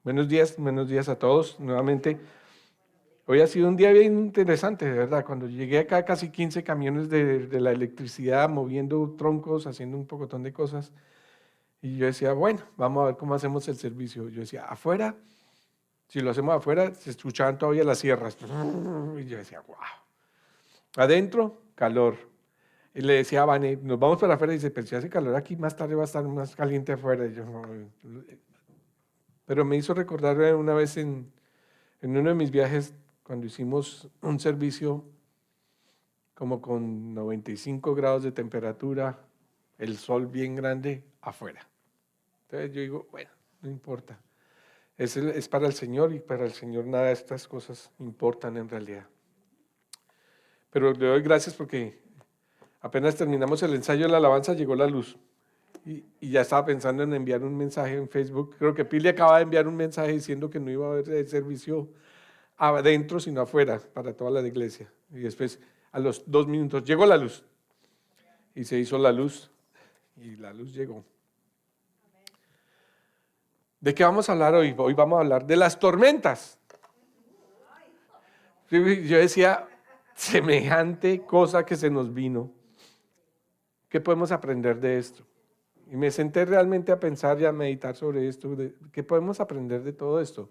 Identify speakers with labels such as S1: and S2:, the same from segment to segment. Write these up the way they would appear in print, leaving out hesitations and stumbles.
S1: Buenos días a todos nuevamente. Hoy ha sido un día bien interesante, de verdad. Cuando llegué acá, casi 15 camiones de la electricidad moviendo troncos, haciendo un pocotón de cosas. Y yo decía, bueno, vamos a ver cómo hacemos el servicio. Yo decía, afuera, si lo hacemos afuera, se escuchaban todavía las sierras. Y yo decía, wow. Adentro, calor. Y le decía a Vane, nos vamos para afuera. Y dice, pero si hace calor aquí, más tarde va a estar más caliente afuera. Y yo, "No". Pero me hizo recordar una vez en uno de mis viajes, cuando hicimos un servicio como con 95 grados de temperatura, el sol bien grande afuera. Entonces yo digo, bueno, no importa. Es para el Señor y para el Señor nada de estas cosas importan en realidad. Pero le doy gracias porque apenas terminamos el ensayo de la alabanza, llegó la luz. Y ya estaba pensando en enviar un mensaje en Facebook. Creo que Pili acaba de enviar un mensaje diciendo que no iba a haber el servicio adentro, sino afuera, para toda la iglesia. Y después, a los 2 minutos, llegó la luz. Y se hizo la luz. Y la luz llegó. ¿De qué vamos a hablar hoy? Hoy vamos a hablar de las tormentas. Yo decía, semejante cosa que se nos vino. ¿Qué podemos aprender de esto? Y me senté realmente a pensar y a meditar sobre esto. ¿Qué podemos aprender de todo esto?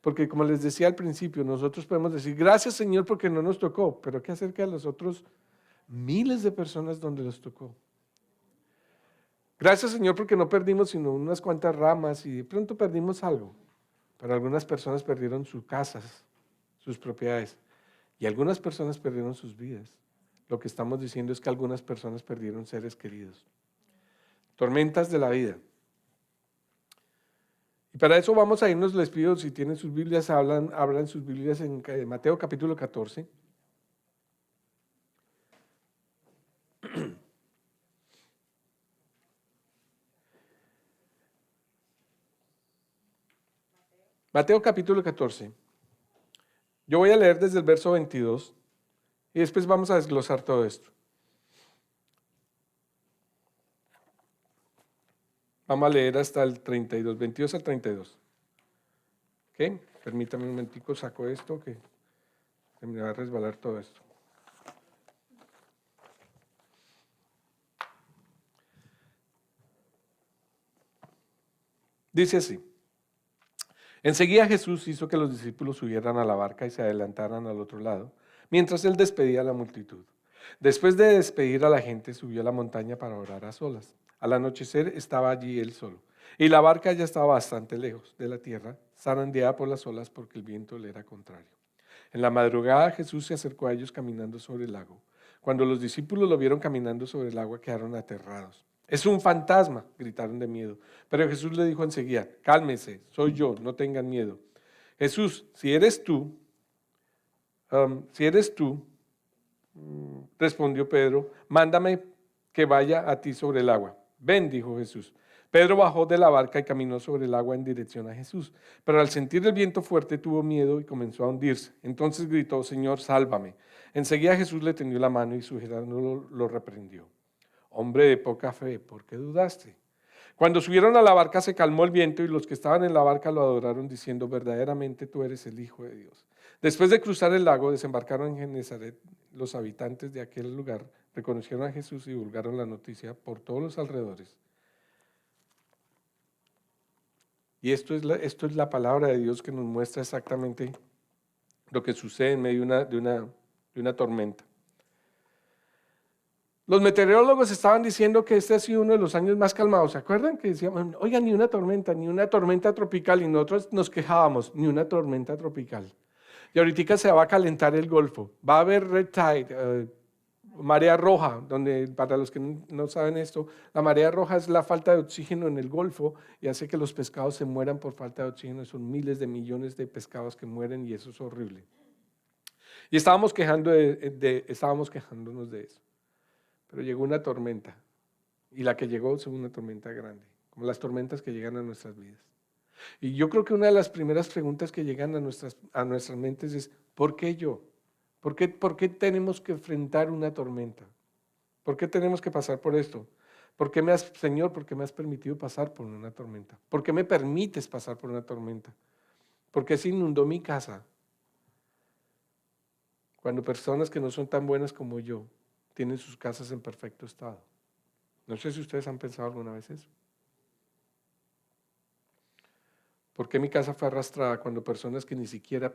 S1: Porque como les decía al principio, nosotros podemos decir, gracias Señor porque no nos tocó, pero ¿qué acerca de los otros miles de personas donde los tocó? Gracias Señor porque no perdimos sino unas cuantas ramas y de pronto perdimos algo. Pero algunas personas perdieron sus casas, sus propiedades y algunas personas perdieron sus vidas. Lo que estamos diciendo es que algunas personas perdieron seres queridos. Tormentas de la vida. Y para eso vamos a irnos, les pido, si tienen sus Biblias, abran sus Biblias en Mateo capítulo 14. Mateo capítulo 14. Yo voy a leer desde el verso 22 y después vamos a desglosar todo esto. Vamos a leer hasta el 32, 22 al 32. ¿Ok? Permítame un momentico, saco esto que se me va a resbalar todo esto. Dice así. Enseguida Jesús hizo que los discípulos subieran a la barca y se adelantaran al otro lado, mientras él despedía a la multitud. Después de despedir a la gente, subió a la montaña para orar a solas. Al anochecer estaba allí él solo, y la barca ya estaba bastante lejos de la tierra, zarandeada por las olas porque el viento le era contrario. En la madrugada Jesús se acercó a ellos caminando sobre el lago. Cuando los discípulos lo vieron caminando sobre el agua, quedaron aterrados. Es un fantasma, gritaron de miedo. Pero Jesús le dijo enseguida, cálmese, soy yo, no tengan miedo. Jesús, si eres tú, respondió Pedro, mándame que vaya a ti sobre el agua. Ven, dijo Jesús. Pedro bajó de la barca y caminó sobre el agua en dirección a Jesús, pero al sentir el viento fuerte tuvo miedo y comenzó a hundirse. Entonces gritó, Señor, sálvame. Enseguida Jesús le tendió la mano y sujetándolo lo reprendió. Hombre de poca fe, ¿por qué dudaste? Cuando subieron a la barca se calmó el viento y los que estaban en la barca lo adoraron diciendo, verdaderamente tú eres el Hijo de Dios. Después de cruzar el lago, desembarcaron en Genesaret. Los habitantes de aquel lugar reconocieron a Jesús y divulgaron la noticia por todos los alrededores. Y esto es la palabra de Dios que nos muestra exactamente lo que sucede en medio de una tormenta. Los meteorólogos estaban diciendo que este ha sido uno de los años más calmados. ¿Se acuerdan? Que decían, oiga, ni una tormenta tropical. Y nosotros nos quejábamos, ni una tormenta tropical. Y ahorita se va a calentar el Golfo. Va a haber red tide, marea roja, donde para los que no saben esto, la marea roja es la falta de oxígeno en el Golfo y hace que los pescados se mueran por falta de oxígeno. Son miles de millones de pescados que mueren y eso es horrible. Y estábamos quejándonos de eso. Pero llegó una tormenta y la que llegó fue una tormenta grande, como las tormentas que llegan a nuestras vidas. Y yo creo que una de las primeras preguntas que llegan a nuestras mentes es, ¿por qué yo? ¿Por qué tenemos que enfrentar una tormenta? ¿Por qué tenemos que pasar por esto? Señor, ¿por qué me has permitido pasar por una tormenta? ¿Por qué me permites pasar por una tormenta? ¿Por qué se inundó mi casa? Cuando personas que no son tan buenas como yo tienen sus casas en perfecto estado. No sé si ustedes han pensado alguna vez eso. ¿Por qué mi casa fue arrastrada cuando personas que ni siquiera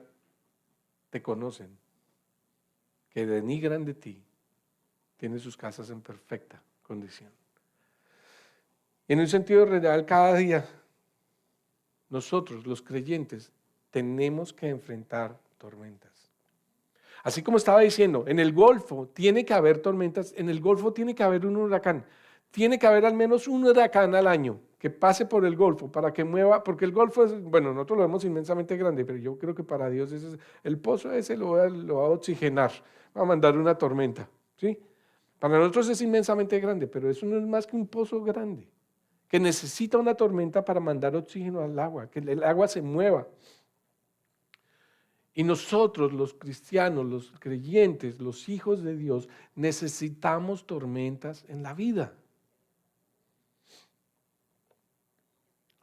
S1: te conocen, que denigran de ti, tienen sus casas en perfecta condición? Y en un sentido real, cada día nosotros, los creyentes, tenemos que enfrentar tormentas. Así como estaba diciendo, en el Golfo tiene que haber tormentas, en el Golfo tiene que haber un huracán, tiene que haber al menos un huracán al año que pase por el Golfo para que mueva, porque el Golfo es, bueno, nosotros lo vemos inmensamente grande, pero yo creo que para Dios el pozo ese lo va a oxigenar, va a mandar una tormenta, ¿sí? Para nosotros es inmensamente grande, pero eso no es más que un pozo grande, que necesita una tormenta para mandar oxígeno al agua, que el agua se mueva. Y nosotros, los cristianos, los creyentes, los hijos de Dios, necesitamos tormentas en la vida.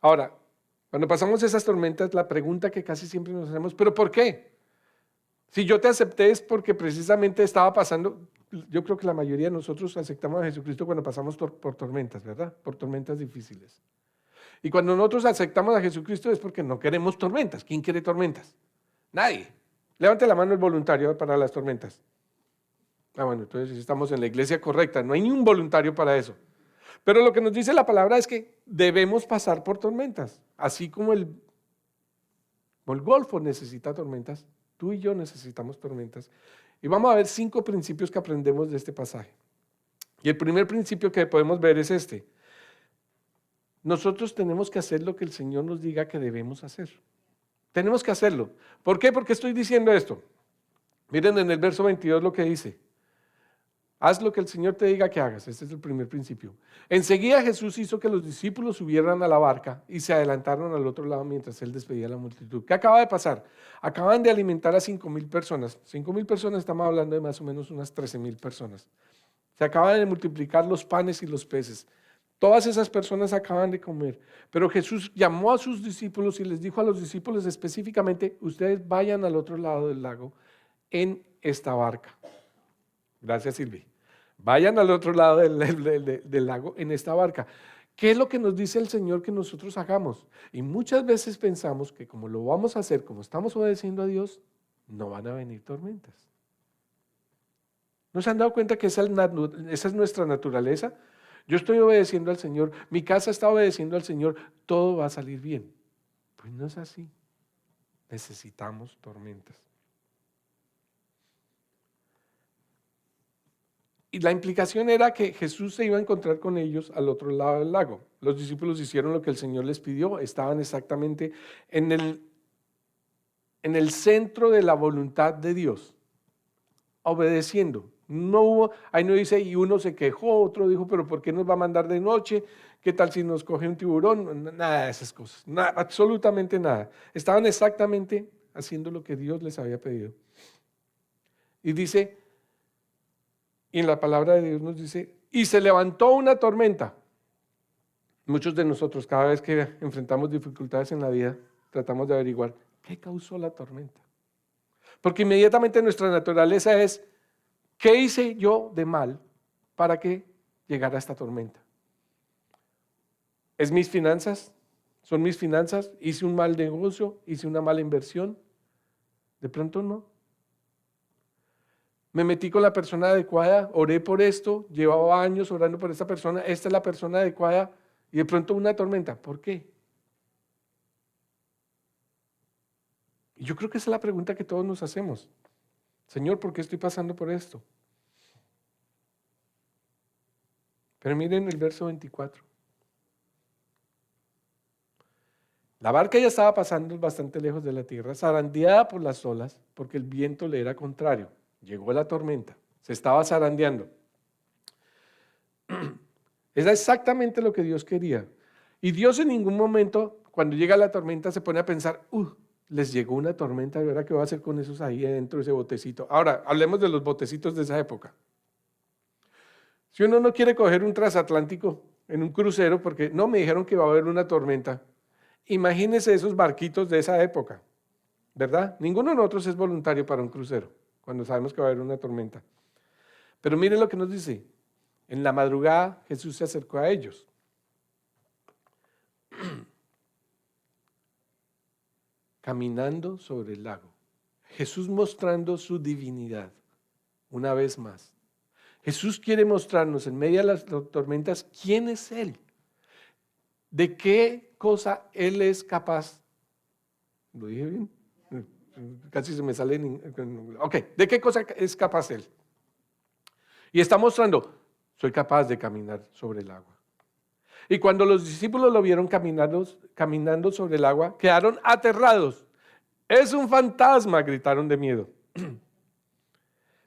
S1: Ahora, cuando pasamos esas tormentas, la pregunta que casi siempre nos hacemos, ¿pero por qué? Si yo te acepté es porque precisamente estaba pasando, yo creo que la mayoría de nosotros aceptamos a Jesucristo cuando pasamos por tormentas, ¿verdad? Por tormentas difíciles. Y cuando nosotros aceptamos a Jesucristo es porque no queremos tormentas. ¿Quién quiere tormentas? Nadie. Levante la mano el voluntario para las tormentas. Bueno, entonces estamos en la iglesia correcta. No hay ni un voluntario para eso. Pero lo que nos dice la palabra es que debemos pasar por tormentas. Así como el Golfo necesita tormentas, tú y yo necesitamos tormentas. Y vamos a ver 5 principios que aprendemos de este pasaje. Y el primer principio que podemos ver es este. Nosotros tenemos que hacer lo que el Señor nos diga que debemos hacer. Tenemos que hacerlo. ¿Por qué? Porque estoy diciendo esto. Miren en el verso 22 lo que dice. Haz lo que el Señor te diga que hagas. Este es el primer principio. Enseguida Jesús hizo que los discípulos subieran a la barca y se adelantaron al otro lado mientras él despedía a la multitud. ¿Qué acaba de pasar? Acaban de alimentar a 5,000 personas. 5,000 personas, estamos hablando de más o menos unas 13,000 personas. Se acaban de multiplicar los panes y los peces. Todas esas personas acaban de comer, pero Jesús llamó a sus discípulos y les dijo a los discípulos específicamente, ustedes vayan al otro lado del lago en esta barca. Gracias, Silvi. Vayan al otro lado del lago en esta barca. ¿Qué es lo que nos dice el Señor que nosotros hagamos? Y muchas veces pensamos que como lo vamos a hacer, como estamos obedeciendo a Dios, no van a venir tormentas. ¿No se han dado cuenta que esa es nuestra naturaleza? Yo estoy obedeciendo al Señor, mi casa está obedeciendo al Señor, todo va a salir bien. Pues no es así. Necesitamos tormentas. Y la implicación era que Jesús se iba a encontrar con ellos al otro lado del lago. Los discípulos hicieron lo que el Señor les pidió, estaban exactamente en el centro de la voluntad de Dios, obedeciendo. No hubo, ahí no dice, y uno se quejó, otro dijo, pero ¿por qué nos va a mandar de noche? ¿Qué tal si nos coge un tiburón? Nada de esas cosas, nada, absolutamente nada. Estaban exactamente haciendo lo que Dios les había pedido. Y dice, y en la palabra de Dios nos dice, y se levantó una tormenta. Muchos de nosotros, cada vez que enfrentamos dificultades en la vida, tratamos de averiguar, ¿qué causó la tormenta? Porque inmediatamente nuestra naturaleza es, ¿qué hice yo de mal para que llegara esta tormenta? ¿Es mis finanzas? ¿Son mis finanzas? ¿Hice un mal negocio? ¿Hice una mala inversión? De pronto no. Me metí con la persona adecuada, oré por esto, llevaba años orando por esta persona, esta es la persona adecuada y de pronto una tormenta. ¿Por qué? Y yo creo que esa es la pregunta que todos nos hacemos. Señor, ¿por qué estoy pasando por esto? Pero miren el verso 24. La barca ya estaba pasando bastante lejos de la tierra, zarandeada por las olas, porque el viento le era contrario. Llegó la tormenta, se estaba zarandeando. Es exactamente lo que Dios quería. Y Dios en ningún momento, cuando llega la tormenta, se pone a pensar, les llegó una tormenta, ¿y ahora qué voy a hacer con esos ahí dentro de ese botecito? Ahora, hablemos de los botecitos de esa época. Si uno no quiere coger un transatlántico en un crucero, porque no me dijeron que va a haber una tormenta, imagínense esos barquitos de esa época. ¿verdad? Ninguno de nosotros es voluntario para un crucero, cuando sabemos que va a haber una tormenta. Pero miren lo que nos dice. En la madrugada Jesús se acercó a ellos. Caminando sobre el lago. Jesús mostrando su divinidad, una vez más. Jesús quiere mostrarnos en medio de las tormentas quién es Él, de qué cosa Él es capaz. ¿Lo dije bien? Casi se me sale ok, ¿de qué cosa es capaz Él? Y está mostrando, soy capaz de caminar sobre el agua. Y cuando los discípulos lo vieron caminando sobre el agua, quedaron aterrados. Es un fantasma, gritaron de miedo.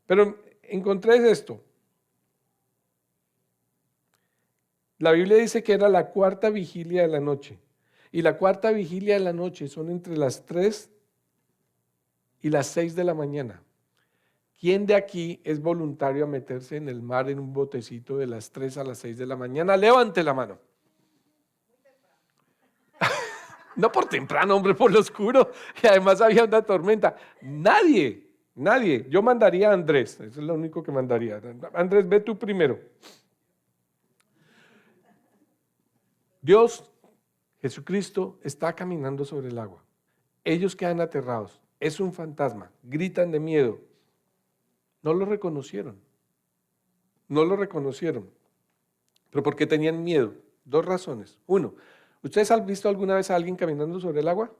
S1: Pero encontré esto. La Biblia dice que era la cuarta vigilia de la noche. Y la cuarta vigilia de la noche son entre las 3 y las 6 de la mañana. ¿Quién de aquí es voluntario a meterse en el mar en un botecito de las 3 a las 6 de la mañana? Levante la mano. No por temprano, hombre, por lo oscuro. Y además había una tormenta. Nadie. Yo mandaría a Andrés. Eso es lo único que mandaría. Andrés, ve tú primero. Dios, Jesucristo, está caminando sobre el agua. Ellos quedan aterrados. Es un fantasma. Gritan de miedo. No lo reconocieron. ¿Pero por qué tenían miedo? 2 razones. 1, ¿ustedes han visto alguna vez a alguien caminando sobre el agua?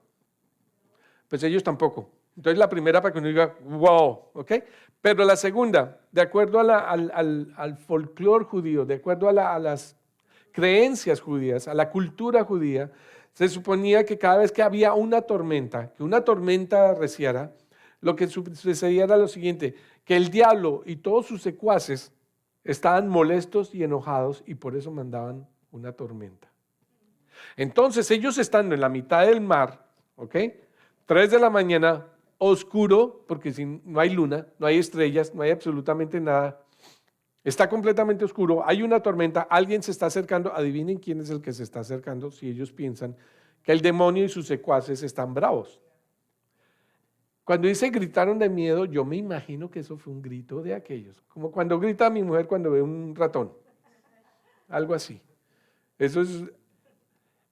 S1: Pues ellos tampoco. Entonces la primera para que uno diga, wow, ¿ok? Pero la segunda, de acuerdo al folclore judío, de acuerdo a las creencias judías, a la cultura judía, se suponía que cada vez que había una tormenta, que una tormenta arreciara, lo que sucedía era lo siguiente, que el diablo y todos sus secuaces estaban molestos y enojados y por eso mandaban una tormenta. Entonces ellos estando en la mitad del mar, ¿ok? 3 de la mañana, oscuro, porque no hay luna, no hay estrellas, no hay absolutamente nada. Está completamente oscuro, hay una tormenta, alguien se está acercando, adivinen quién es el que se está acercando si ellos piensan que el demonio y sus secuaces están bravos. Cuando dice gritaron de miedo, yo me imagino que eso fue un grito de aquellos, como cuando grita mi mujer cuando ve un ratón, algo así. Eso es.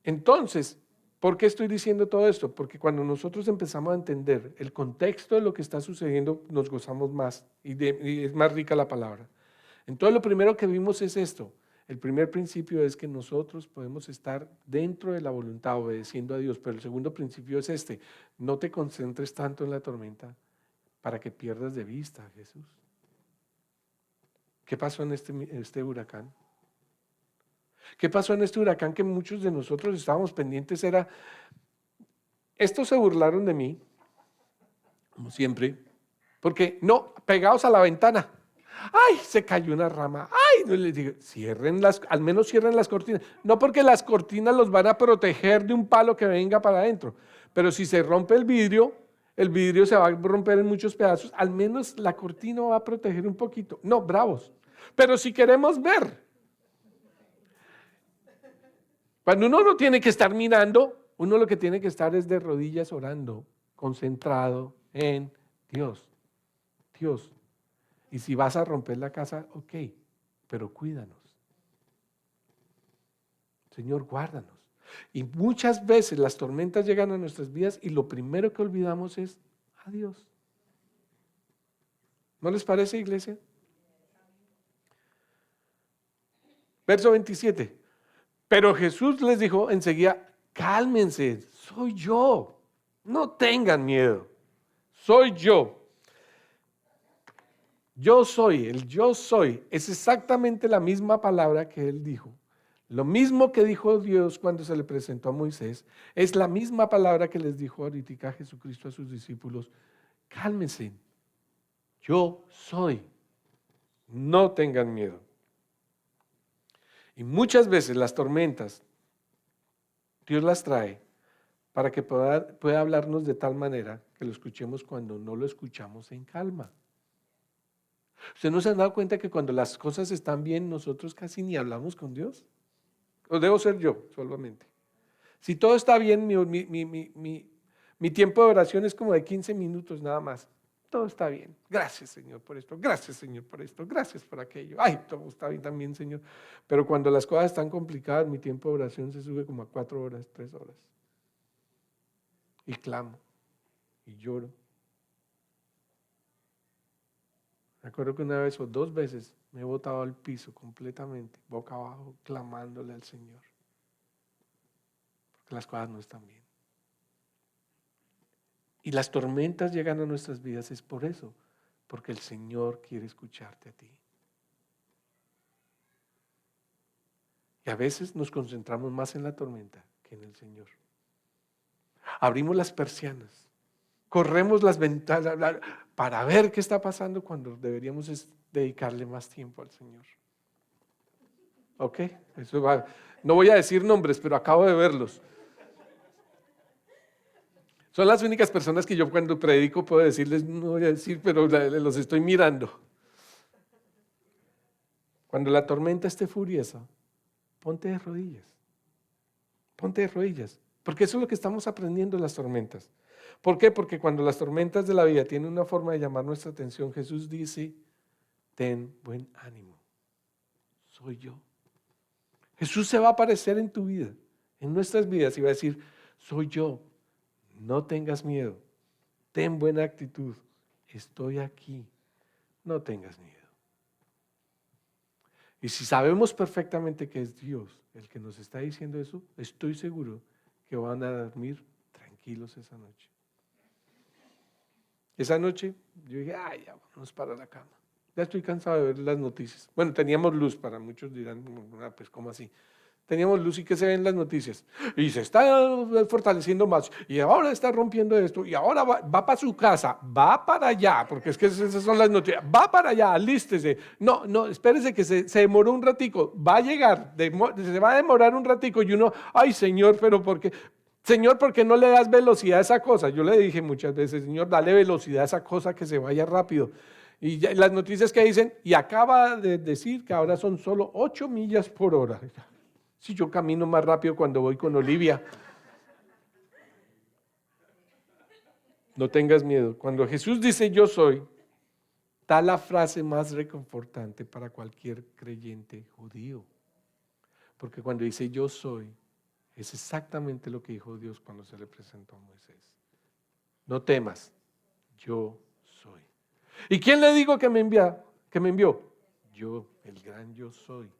S1: Entonces, ¿por qué estoy diciendo todo esto? Porque cuando nosotros empezamos a entender el contexto de lo que está sucediendo, nos gozamos más y es más rica la palabra. Entonces, lo primero que vimos es esto. El primer principio es que nosotros podemos estar dentro de la voluntad, obedeciendo a Dios, pero el segundo principio es este. No te concentres tanto en la tormenta para que pierdas de vista a Jesús. ¿Qué pasó en este huracán? ¿Qué pasó en este huracán que muchos de nosotros estábamos pendientes? Estos se burlaron de mí, como siempre, porque no, pegados a la ventana. ¡Ay! Se cayó una rama. ¡Ay! No, les digo, al menos cierren las cortinas. No porque las cortinas los van a proteger de un palo que venga para adentro, pero si se rompe el vidrio se va a romper en muchos pedazos. Al menos la cortina va a proteger un poquito. No, bravos. Pero si queremos ver, cuando uno no tiene que estar mirando, uno lo que tiene que estar es de rodillas orando, concentrado en Dios. Dios. Y si vas a romper la casa, ok, pero cuídanos. Señor, guárdanos. Y muchas veces las tormentas llegan a nuestras vidas y lo primero que olvidamos es a Dios. ¿No les parece, iglesia? Verso 27. Pero Jesús les dijo enseguida, cálmense, soy yo. No tengan miedo. Soy yo. Yo soy, el yo soy, es exactamente la misma palabra que él dijo. Lo mismo que dijo Dios cuando se le presentó a Moisés, es la misma palabra que les dijo ahorita Jesucristo a sus discípulos. Cálmense, yo soy. No tengan miedo. Y muchas veces las tormentas, Dios las trae para que pueda hablarnos de tal manera que lo escuchemos cuando no lo escuchamos en calma. ¿Ustedes no se han dado cuenta que cuando las cosas están bien, nosotros casi ni hablamos con Dios? ¿O debo ser yo solamente? Si todo está bien, Mi tiempo de oración es como de 15 minutos nada más. Todo está bien. Gracias, Señor, por esto. Gracias, Señor, por esto. Gracias por aquello. Ay, todo está bien también, Señor. Pero cuando las cosas están complicadas, mi tiempo de oración se sube como a 4 horas, 3 horas. Y clamo. Y lloro. Me acuerdo que una vez o 2 veces me he botado al piso completamente, boca abajo, clamándole al Señor. Porque las cosas no están bien. Y las tormentas llegan a nuestras vidas es por eso, porque el Señor quiere escucharte a ti. Y a veces nos concentramos más en la tormenta que en el Señor. Abrimos las persianas, corremos las ventanas para ver qué está pasando cuando deberíamos dedicarle más tiempo al Señor. ¿Ok? Eso va. No voy a decir nombres, pero acabo de verlos. Son las únicas personas que yo cuando predico puedo decirles, no voy a decir, pero los estoy mirando. Cuando la tormenta esté furiosa, ponte de rodillas. Ponte de rodillas. Porque eso es lo que estamos aprendiendo en las tormentas. ¿Por qué? Porque cuando las tormentas de la vida tienen una forma de llamar nuestra atención, Jesús dice, ten buen ánimo. Soy yo. Jesús se va a aparecer en tu vida, en nuestras vidas, y va a decir, soy yo. No tengas miedo, ten buena actitud, estoy aquí, no tengas miedo. Y si sabemos perfectamente que es Dios el que nos está diciendo eso, estoy seguro que van a dormir tranquilos esa noche. Esa noche yo dije, ay, ya vamos para la cama. Ya estoy cansado de ver las noticias. Bueno, teníamos luz, para muchos dirán, pues ¿cómo así? Teníamos luz y que se ven las noticias. Y se está fortaleciendo más. Y ahora está rompiendo esto. Y ahora va para su casa. Va para allá. Porque es que esas son las noticias. Va para allá, alístese. No, espérese que se demoró un ratico. Va a llegar. Se va a demorar un ratico. Y uno, ay Señor, pero ¿por qué? Señor, ¿por qué no le das velocidad a esa cosa? Yo le dije muchas veces, Señor, dale velocidad a esa cosa que se vaya rápido. Y ya, las noticias que dicen, y acaba de decir que ahora son solo 8 millas por hora. Si yo camino más rápido cuando voy con Olivia. No tengas miedo. Cuando Jesús dice yo soy, está la frase más reconfortante para cualquier creyente judío. Porque cuando dice yo soy, es exactamente lo que dijo Dios cuando se le presentó a Moisés. No temas, yo soy. ¿Y quién le digo que me envió? Yo, el gran yo soy.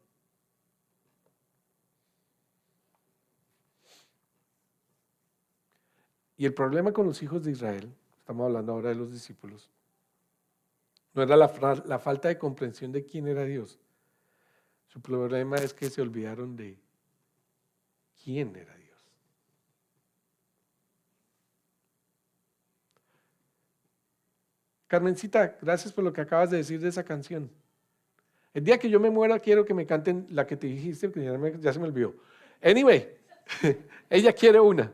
S1: Y el problema con los hijos de Israel, estamos hablando ahora de los discípulos, no era la falta de comprensión de quién era Dios. Su problema es que se olvidaron de quién era Dios. Carmencita, gracias por lo que acabas de decir de esa canción. El día que yo me muera quiero que me canten la que te dijiste, que ya se me olvidó. Anyway, ella quiere una.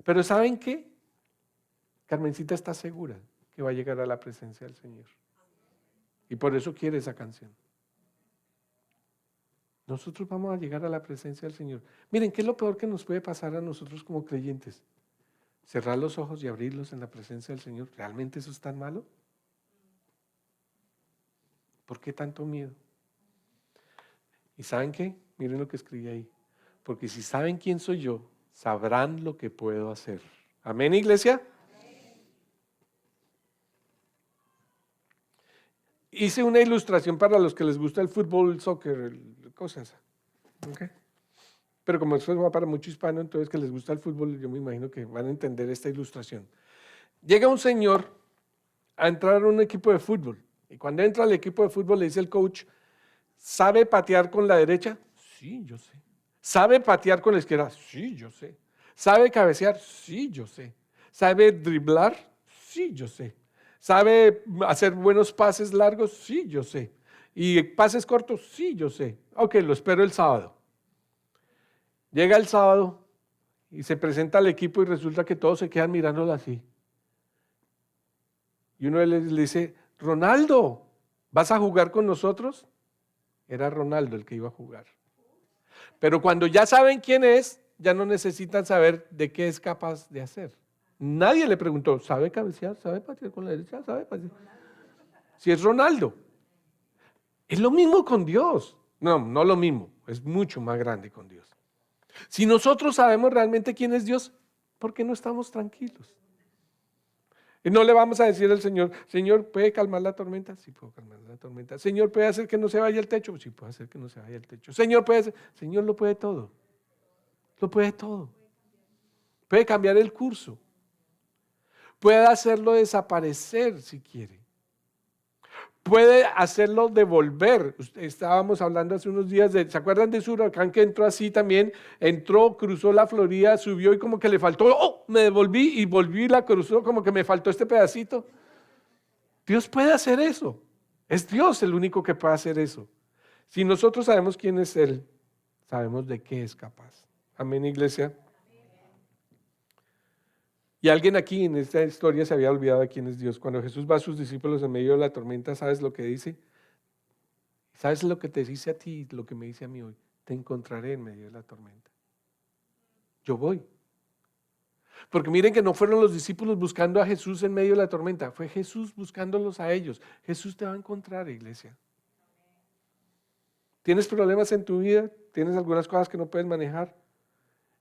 S1: Pero ¿saben qué? Carmencita está segura que va a llegar a la presencia del Señor. Y por eso quiere esa canción. Nosotros vamos a llegar a la presencia del Señor. Miren, ¿qué es lo peor que nos puede pasar a nosotros como creyentes? Cerrar los ojos y abrirlos en la presencia del Señor. ¿Realmente eso es tan malo? ¿Por qué tanto miedo? ¿Y saben qué? Miren lo que escribí ahí. Porque si saben quién soy yo, sabrán lo que puedo hacer. ¿Amén, iglesia? Hice una ilustración para los que les gusta el fútbol, el soccer, cosas. ¿Okay? Pero como eso va para mucho hispano, entonces que les gusta el fútbol, yo me imagino que van a entender esta ilustración. Llega un señor a entrar a un equipo de fútbol. Y cuando entra al equipo de fútbol le dice el coach, ¿sabe patear con la derecha? Sí, yo sé. ¿Sabe patear con la izquierda? Sí, yo sé. ¿Sabe cabecear? Sí, yo sé. ¿Sabe driblar? Sí, yo sé. ¿Sabe hacer buenos pases largos? Sí, yo sé. ¿Y pases cortos? Sí, yo sé. Ok, lo espero el sábado. Llega el sábado y se presenta al equipo y resulta que todos se quedan mirándolo así. Y uno le dice, Ronaldo, ¿vas a jugar con nosotros? Era Ronaldo el que iba a jugar. Pero cuando ya saben quién es, ya no necesitan saber de qué es capaz de hacer. Nadie le preguntó, ¿sabe cabecear? ¿Sabe patear con la derecha? ¿Sabe patear? Si es Ronaldo. Es lo mismo con Dios. No, no lo mismo. Es mucho más grande con Dios. Si nosotros sabemos realmente quién es Dios, ¿por qué no estamos tranquilos? Y no le vamos a decir al Señor, Señor, ¿puede calmar la tormenta? Sí, puedo calmar la tormenta. Señor, ¿puede hacer que no se vaya el techo? Sí, puede hacer que no se vaya el techo. Señor, puede hacer. Señor, lo puede todo. Lo puede todo. Puede cambiar el curso. Puede hacerlo desaparecer si quiere. Puede hacerlo devolver. Estábamos hablando hace unos días ¿se acuerdan de ese huracán que entró así también? Entró, cruzó la Florida, subió y como que le faltó, ¡oh! Me devolví y volví y la cruzó, como que me faltó este pedacito. Dios puede hacer eso. Es Dios el único que puede hacer eso. Si nosotros sabemos quién es Él, sabemos de qué es capaz. Amén, iglesia. Y alguien aquí en esta historia se había olvidado de quién es Dios. Cuando Jesús va a sus discípulos en medio de la tormenta, ¿sabes lo que dice? ¿Sabes lo que te dice a ti, lo que me dice a mí hoy? Te encontraré en medio de la tormenta. Yo voy. Porque miren que no fueron los discípulos buscando a Jesús en medio de la tormenta, fue Jesús buscándolos a ellos. Jesús te va a encontrar, iglesia. ¿Tienes problemas en tu vida? ¿Tienes algunas cosas que no puedes manejar?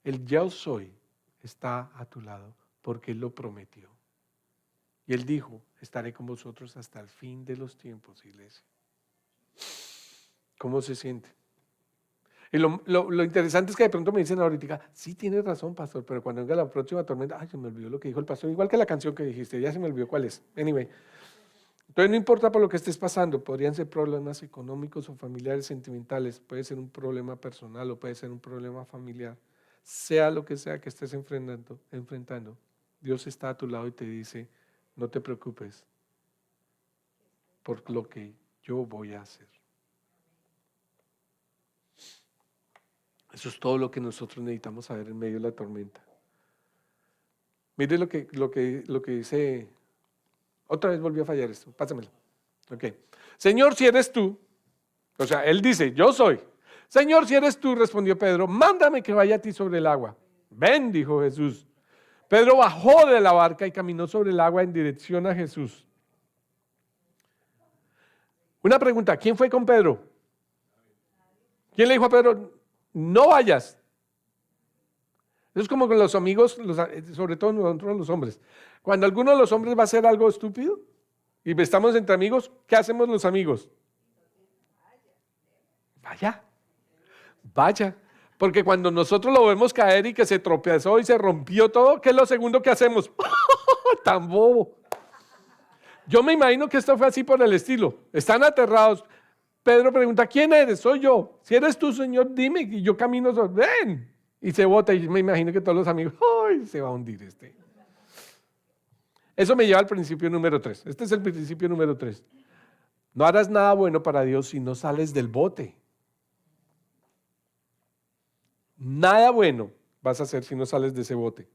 S1: El yo soy está a tu lado porque Él lo prometió. Y Él dijo, estaré con vosotros hasta el fin de los tiempos, iglesia. ¿Cómo se siente? Y lo interesante es que de pronto me dicen ahorita, sí tienes razón, pastor, pero cuando venga la próxima tormenta, ay, se me olvidó lo que dijo el pastor, igual que la canción que dijiste, ya se me olvidó cuál es. Anyway, entonces no importa por lo que estés pasando, podrían ser problemas económicos o familiares, sentimentales, puede ser un problema personal o puede ser un problema familiar, sea lo que sea que estés enfrentando, Dios está a tu lado y te dice, no te preocupes por lo que yo voy a hacer. Eso es todo lo que nosotros necesitamos saber en medio de la tormenta. Mire lo que dice, otra vez volvió a fallar esto, pásamelo. Ok. Señor, si eres tú, o sea, él dice, yo soy. Señor, si eres tú, respondió Pedro, mándame que vaya a ti sobre el agua. Ven, dijo Jesús. Pedro bajó de la barca y caminó sobre el agua en dirección a Jesús. Una pregunta, ¿quién fue con Pedro? ¿Quién le dijo a Pedro, no vayas? Eso es como con los amigos, sobre todo nosotros los hombres. Cuando alguno de los hombres va a hacer algo estúpido y estamos entre amigos, ¿qué hacemos los amigos? Vaya, vaya. Porque cuando nosotros lo vemos caer y que se tropezó y se rompió todo, ¿qué es lo segundo que hacemos? Tan bobo. Yo me imagino que esto fue así por el estilo. Están aterrados. Pedro pregunta, ¿quién eres? Soy yo. Si eres tú, Señor, dime. Y yo camino, ven. Y se bota y me imagino que todos los amigos, ¡ay! Se va a hundir este. Eso me lleva al principio número 3. Este es el principio número 3. No harás nada bueno para Dios si no sales del bote. Nada bueno vas a hacer si no sales de ese bote.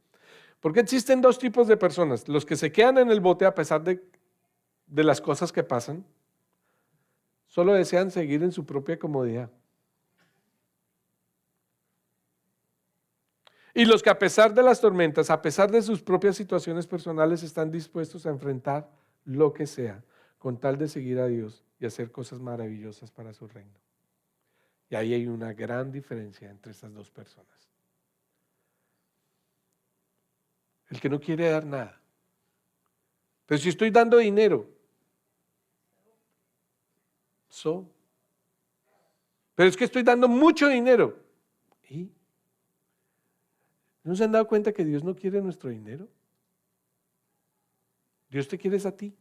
S1: Porque existen dos tipos de personas. Los que se quedan en el bote a pesar de las cosas que pasan, solo desean seguir en su propia comodidad. Y los que a pesar de las tormentas, a pesar de sus propias situaciones personales, están dispuestos a enfrentar lo que sea, con tal de seguir a Dios y hacer cosas maravillosas para su reino. Y ahí hay una gran diferencia entre estas dos personas. El que no quiere dar nada. Pero si estoy dando dinero, pero es que estoy dando mucho dinero. ¿Y no se han dado cuenta que Dios no quiere nuestro dinero? Dios te quiere a ti.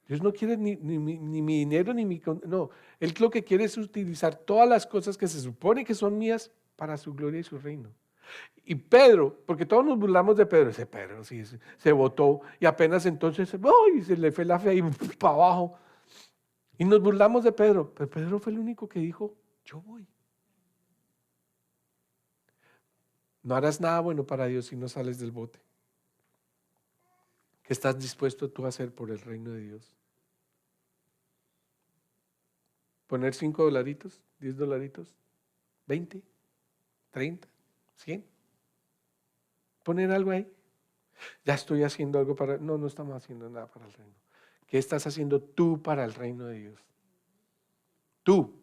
S1: Dios no quiere ni mi dinero ni mi... No, Él lo que quiere es utilizar todas las cosas que se supone que son mías para su gloria y su reino. Y Pedro, porque todos nos burlamos de Pedro, ese Pedro sí, se botó y apenas entonces ¡ay! Se le fue la fe ahí para abajo. Y nos burlamos de Pedro, pero Pedro fue el único que dijo, yo voy. No harás nada bueno para Dios si no sales del bote. ¿Qué estás dispuesto tú a hacer por el reino de Dios? ¿Poner $5, $10, 20, 30, 100? poner algo ahí. Ya estoy haciendo algo para... No, no estamos haciendo nada para el reino. ¿Qué estás haciendo tú para el reino de Dios? Tú.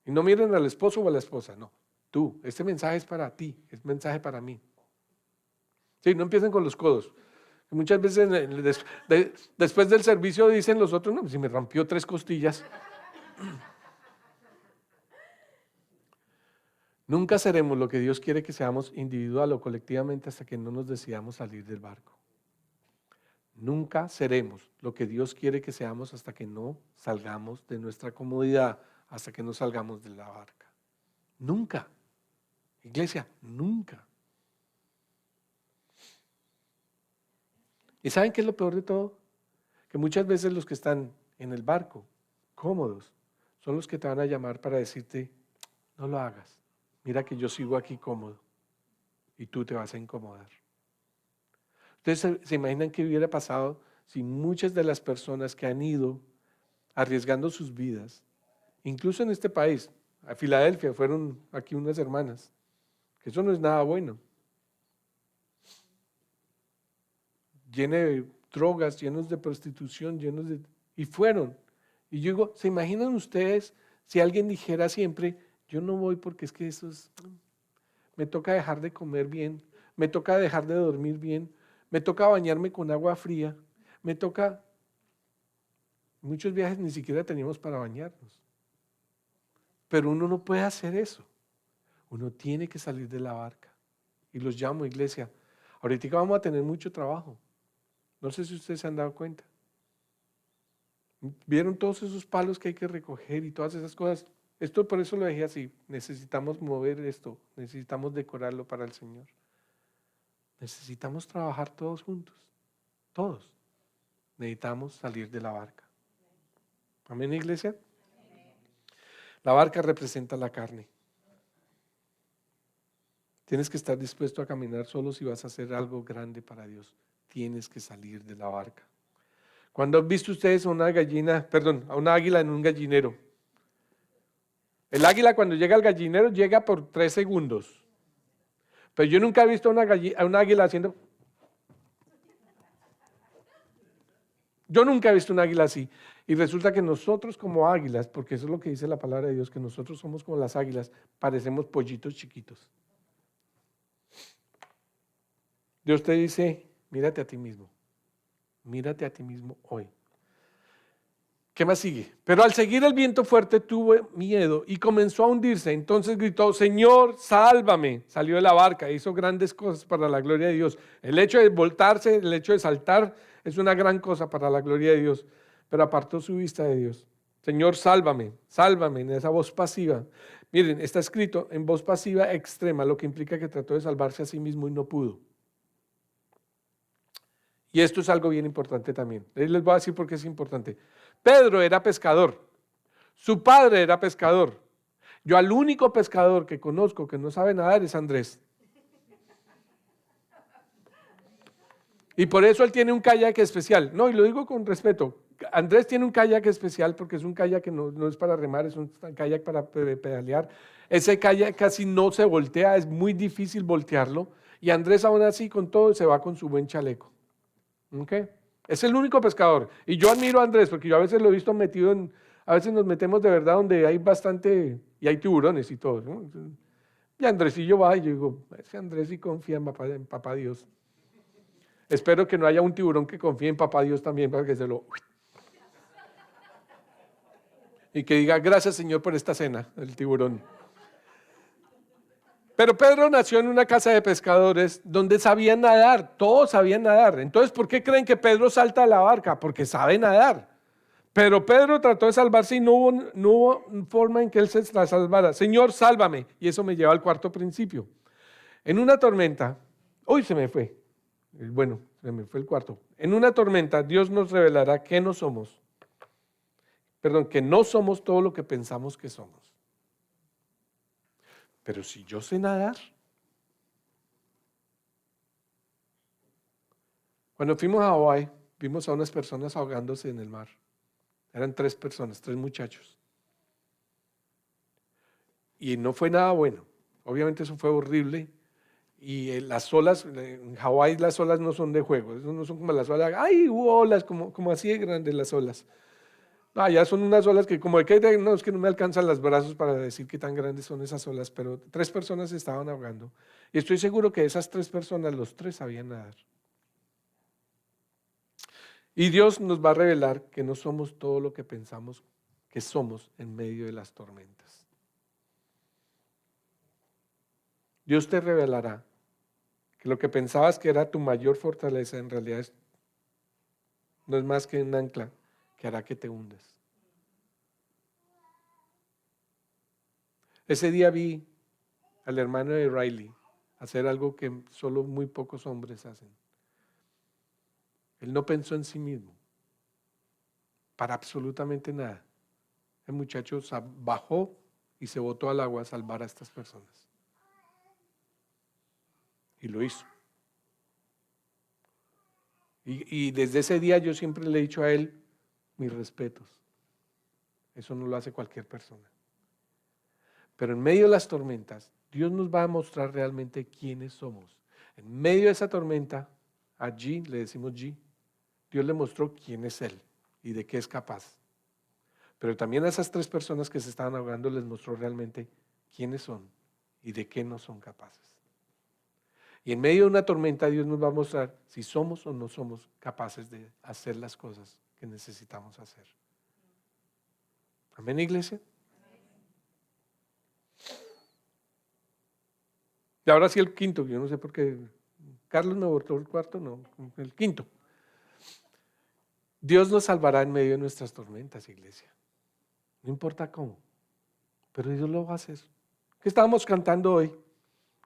S1: Y no miren al esposo o a la esposa, no. Tú. Este mensaje es para ti, es mensaje para mí. Sí, no empiecen con los codos. Muchas veces después del servicio dicen los otros, no, si me rompió 3 costillas. Nunca seremos lo que Dios quiere que seamos individual o colectivamente hasta que no nos decidamos salir del barco. Nunca seremos lo que Dios quiere que seamos hasta que no salgamos de nuestra comodidad, hasta que no salgamos de la barca. Nunca. Iglesia, nunca. ¿Y saben qué es lo peor de todo? Que muchas veces los que están en el barco, cómodos, son los que te van a llamar para decirte, no lo hagas. Mira que yo sigo aquí cómodo y tú te vas a incomodar. Ustedes se imaginan qué hubiera pasado si muchas de las personas que han ido arriesgando sus vidas, incluso en este país, a Filadelfia, fueron aquí unas hermanas, que eso no es nada bueno, lleno de drogas, llenos de prostitución, y fueron. Y yo digo, ¿se imaginan ustedes si alguien dijera siempre, yo no voy porque es que me toca dejar de comer bien, me toca dejar de dormir bien, me toca bañarme con agua fría, me toca... Muchos viajes ni siquiera teníamos para bañarnos. Pero uno no puede hacer eso. Uno tiene que salir de la barca. Y los llamo, iglesia. Ahorita vamos a tener mucho trabajo. No sé si ustedes se han dado cuenta. ¿Vieron todos esos palos que hay que recoger y todas esas cosas? Esto por eso lo dejé así. Necesitamos mover esto. Necesitamos decorarlo para el Señor. Necesitamos trabajar todos juntos. Todos. Necesitamos salir de la barca. Amén, iglesia. La barca representa la carne. Tienes que estar dispuesto a caminar solo si vas a hacer algo grande para Dios. Tienes que salir de la barca. ¿Cuándo han visto ustedes a una gallina, a una águila en un gallinero? El águila cuando llega al gallinero llega por 3 segundos. Pero yo nunca he visto a una águila haciendo... Yo nunca he visto un águila así. Y resulta que nosotros como águilas, porque eso es lo que dice la palabra de Dios, que nosotros somos como las águilas, parecemos pollitos chiquitos. Dios te dice, mírate a ti mismo. Mírate a ti mismo hoy. ¿Qué más sigue? Pero al seguir el viento fuerte tuvo miedo y comenzó a hundirse. Entonces gritó, Señor, sálvame. Salió de la barca, hizo grandes cosas para la gloria de Dios. El hecho de voltarse, el hecho de saltar es una gran cosa para la gloria de Dios. Pero apartó su vista de Dios. Señor, sálvame, sálvame, en esa voz pasiva. Miren, está escrito en voz pasiva extrema, lo que implica que trató de salvarse a sí mismo y no pudo. Y esto es algo bien importante también. Les voy a decir por qué es importante. Pedro era pescador. Su padre era pescador. Yo al único pescador que conozco que no sabe nadar es Andrés. Y por eso él tiene un kayak especial. No, y lo digo con respeto. Andrés tiene un kayak especial porque es un kayak que no es para remar, es un kayak para pedalear. Ese kayak casi no se voltea, es muy difícil voltearlo. Y Andrés aún así con todo se va con su buen chaleco. ¿Okay? Es el único pescador. Y yo admiro a Andrés porque yo a veces lo he visto metido a veces nos metemos de verdad donde hay bastante, y hay tiburones y todo, ¿no? Y Andresillo va y yo digo, ese Andrés sí confía en papá Dios. Espero que no haya un tiburón que confíe en papá Dios también para que se lo... Y que diga, gracias Señor por esta cena, el tiburón. Pero Pedro nació en una casa de pescadores donde sabían nadar, todos sabían nadar. Entonces, ¿por qué creen que Pedro salta a la barca? Porque sabe nadar. Pero Pedro trató de salvarse y no hubo forma en que él se salvara. Señor, sálvame. Y eso me lleva al cuarto principio. En una tormenta, uy, se me fue. Bueno, se me fue el cuarto. En una tormenta, Dios nos revelará que no somos. Perdón, que no somos todo lo que pensamos que somos. Pero si yo sé nadar. Cuando fuimos a Hawái, vimos a unas personas ahogándose en el mar. Eran 3 personas, 3 muchachos. Y no fue nada bueno. Obviamente eso fue horrible. y las olas, en Hawái las olas no son de juego, no son como las olas, ¡ay, hubo olas! Como así de grandes las olas. No, ya son unas olas que como que no, es que no me alcanzan los brazos para decir qué tan grandes son esas olas, pero 3 personas se estaban ahogando. Y estoy seguro que esas 3 personas, los 3 sabían nadar. Y Dios nos va a revelar que no somos todo lo que pensamos que somos en medio de las tormentas. Dios te revelará que lo que pensabas que era tu mayor fortaleza en realidad no es más que un ancla que hará que te hundas. Ese día vi al hermano de Riley hacer algo que solo muy pocos hombres hacen. Él no pensó en sí mismo, para absolutamente nada. El muchacho bajó y se botó al agua a salvar a estas personas. Y lo hizo. Y desde ese día yo siempre le he dicho a él, mis respetos. Eso no lo hace cualquier persona. Pero en medio de las tormentas, Dios nos va a mostrar realmente quiénes somos. En medio de esa tormenta, a G, le decimos G, Dios le mostró quién es Él y de qué es capaz. Pero también a esas 3 personas que se estaban ahogando les mostró realmente quiénes son y de qué no son capaces. Y en medio de una tormenta Dios nos va a mostrar si somos o no somos capaces de hacer las cosas que necesitamos hacer. Amén, iglesia. Y ahora sí el quinto, yo no sé por qué Carlos me votó el cuarto, no, el quinto. Dios nos salvará en medio de nuestras tormentas, iglesia. No importa cómo, pero Dios lo va a hacer. ¿Qué estábamos cantando hoy?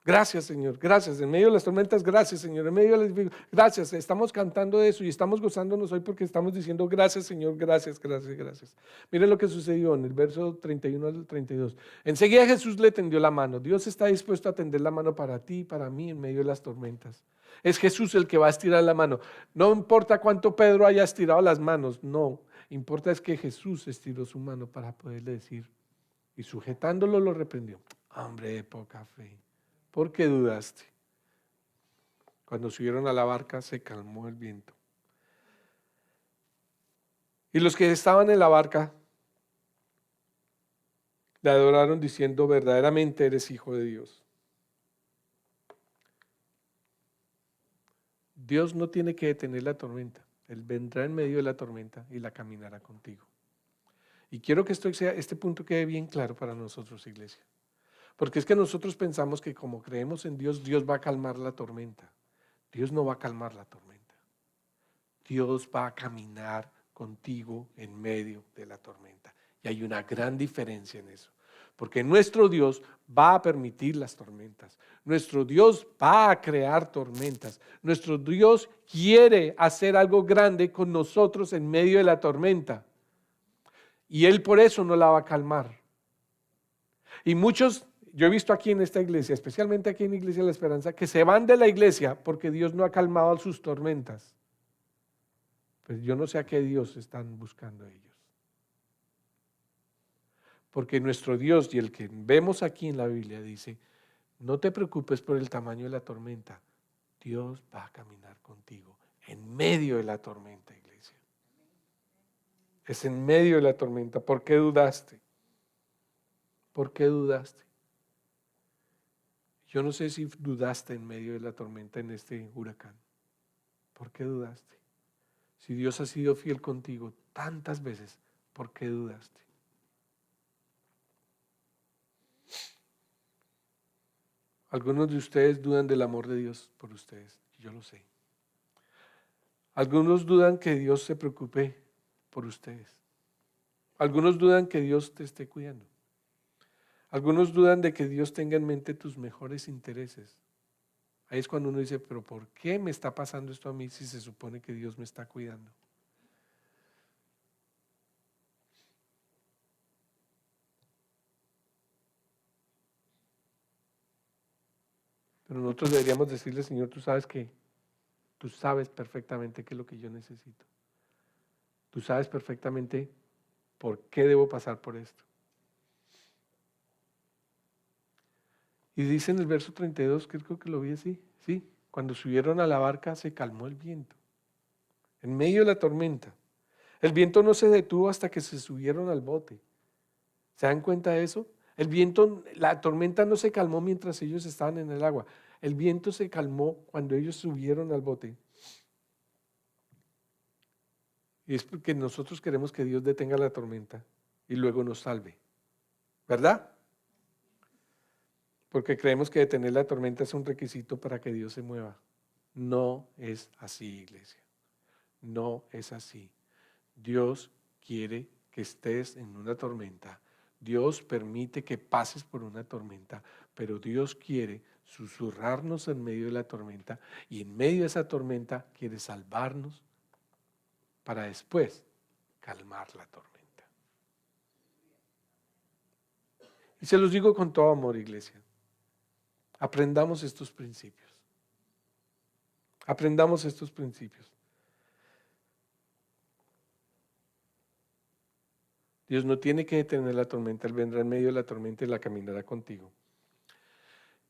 S1: Gracias, Señor, gracias. En medio de las tormentas, gracias, Señor. En medio de las... Gracias, estamos cantando eso y estamos gozándonos hoy porque estamos diciendo gracias, Señor, gracias, gracias, gracias. Miren lo que sucedió en el verso 31 al 32. Enseguida Jesús le tendió la mano. Dios está dispuesto a tender la mano para ti y para mí en medio de las tormentas. Es Jesús el que va a estirar la mano. No importa cuánto Pedro haya estirado las manos, no. Importa es que Jesús estiró su mano para poderle decir. Y sujetándolo lo reprendió. Hombre de poca fe. ¿Por qué dudaste? Cuando subieron a la barca se calmó el viento. Y los que estaban en la barca le adoraron diciendo, verdaderamente eres hijo de Dios. Dios no tiene que detener la tormenta. Él vendrá en medio de la tormenta y la caminará contigo. Y quiero que este punto quede bien claro para nosotros, iglesia. Porque es que nosotros pensamos que como creemos en Dios, Dios va a calmar la tormenta. Dios no va a calmar la tormenta. Dios va a caminar contigo en medio de la tormenta. Y hay una gran diferencia en eso. Porque nuestro Dios va a permitir las tormentas. Nuestro Dios va a crear tormentas. Nuestro Dios quiere hacer algo grande con nosotros en medio de la tormenta. Y Él por eso no la va a calmar. Y muchos, yo he visto aquí en esta iglesia, especialmente aquí en Iglesia de la Esperanza, que se van de la iglesia porque Dios no ha calmado sus tormentas. Pues yo no sé a qué Dios están buscando ellos. Porque nuestro Dios y el que vemos aquí en la Biblia dice, no te preocupes por el tamaño de la tormenta. Dios va a caminar contigo en medio de la tormenta, iglesia. Es en medio de la tormenta. ¿Por qué dudaste? ¿Por qué dudaste? Yo no sé si dudaste en medio de la tormenta en este huracán. ¿Por qué dudaste? Si Dios ha sido fiel contigo tantas veces, ¿por qué dudaste? Algunos de ustedes dudan del amor de Dios por ustedes, yo lo sé. Algunos dudan que Dios se preocupe por ustedes. Algunos dudan que Dios te esté cuidando. Algunos dudan de que Dios tenga en mente tus mejores intereses. Ahí es cuando uno dice, pero ¿por qué me está pasando esto a mí si se supone que Dios me está cuidando? Pero nosotros deberíamos decirle, Señor, tú sabes perfectamente qué es lo que yo necesito. Tú sabes perfectamente por qué debo pasar por esto. Y dice en el verso 32, que creo que lo vi así, sí, cuando subieron a la barca se calmó el viento, en medio de la tormenta. El viento no se detuvo hasta que se subieron al bote. ¿Se dan cuenta de eso? El viento, la tormenta no se calmó mientras ellos estaban en el agua. El viento se calmó cuando ellos subieron al bote. Y es porque nosotros queremos que Dios detenga la tormenta y luego nos salve. ¿Verdad? Porque creemos que detener la tormenta es un requisito para que Dios se mueva. No es así, iglesia. No es así. Dios quiere que estés en una tormenta. Dios permite que pases por una tormenta, pero Dios quiere susurrarnos en medio de la tormenta y en medio de esa tormenta quiere salvarnos para después calmar la tormenta. Y se los digo con todo amor, iglesia. Aprendamos estos principios. Aprendamos estos principios. Dios no tiene que detener la tormenta, Él vendrá en medio de la tormenta y la caminará contigo.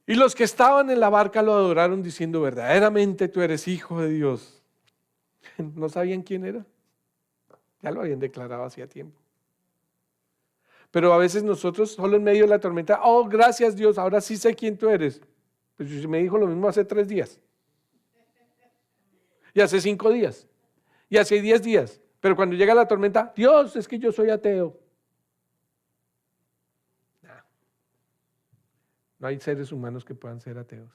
S1: Y los que estaban en la barca lo adoraron diciendo, verdaderamente tú eres hijo de Dios. ¿No sabían quién era? Ya lo habían declarado hacía tiempo. Pero a veces nosotros solo en medio de la tormenta, oh, gracias Dios, ahora sí sé quién tú eres. Pues me dijo lo mismo hace 3 días. Y hace 5 días. Y hace 10 días. Pero cuando llega la tormenta, Dios, es que yo soy ateo. No hay seres humanos que puedan ser ateos.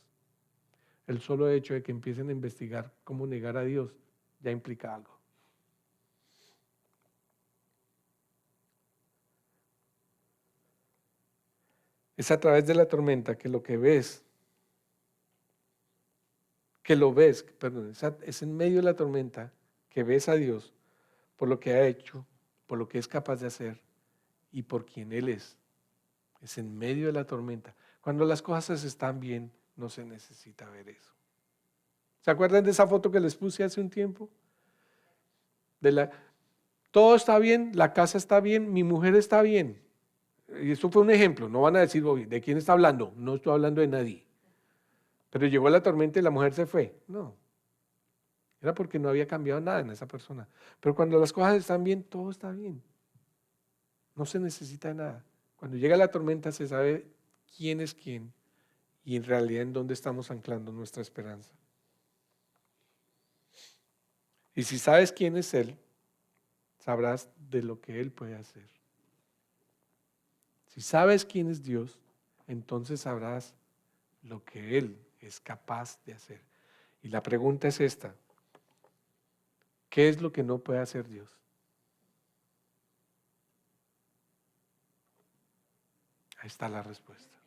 S1: El solo hecho de que empiecen a investigar cómo negar a Dios ya implica algo. Es a través de la tormenta que lo ves, es en medio de la tormenta que ves a Dios por lo que ha hecho, por lo que es capaz de hacer y por quien Él es. Es en medio de la tormenta. Cuando las cosas están bien, no se necesita ver eso. ¿Se acuerdan de esa foto que les puse hace un tiempo? Todo está bien, la casa está bien, mi mujer está bien. Y eso fue un ejemplo, no van a decir, ¿de quién está hablando? No estoy hablando de nadie. Pero llegó la tormenta y la mujer se fue. No, era porque no había cambiado nada en esa persona. Pero cuando las cosas están bien, todo está bien. No se necesita de nada. Cuando llega la tormenta se sabe quién es quién y en realidad en dónde estamos anclando nuestra esperanza. Y si sabes quién es Él, sabrás de lo que Él puede hacer. Si sabes quién es Dios, entonces sabrás lo que Él es capaz de hacer. Y la pregunta es esta: ¿qué es lo que no puede hacer Dios? Ahí está la respuesta.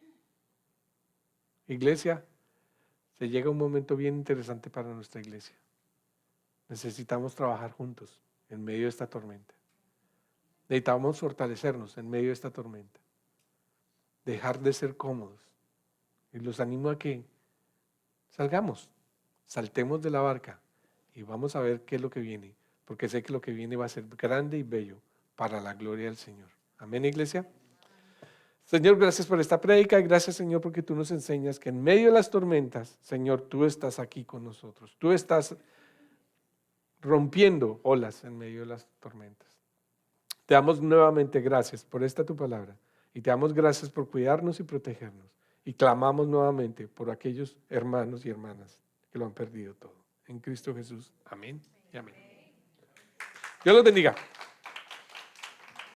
S1: Iglesia, se llega un momento bien interesante para nuestra iglesia. Necesitamos trabajar juntos en medio de esta tormenta. Necesitamos fortalecernos en medio de esta tormenta. Dejar de ser cómodos. Y los animo a que salgamos, saltemos de la barca y vamos a ver qué es lo que viene, porque sé que lo que viene va a ser grande y bello para la gloria del Señor. Amén, iglesia. Señor, gracias por esta prédica y gracias, Señor, porque tú nos enseñas que en medio de las tormentas, Señor, tú estás aquí con nosotros. Tú estás rompiendo olas en medio de las tormentas. Te damos nuevamente gracias por esta tu palabra y te damos gracias por cuidarnos y protegernos. Y clamamos nuevamente por aquellos hermanos y hermanas que lo han perdido todo. En Cristo Jesús. Amén y amén. Dios los bendiga.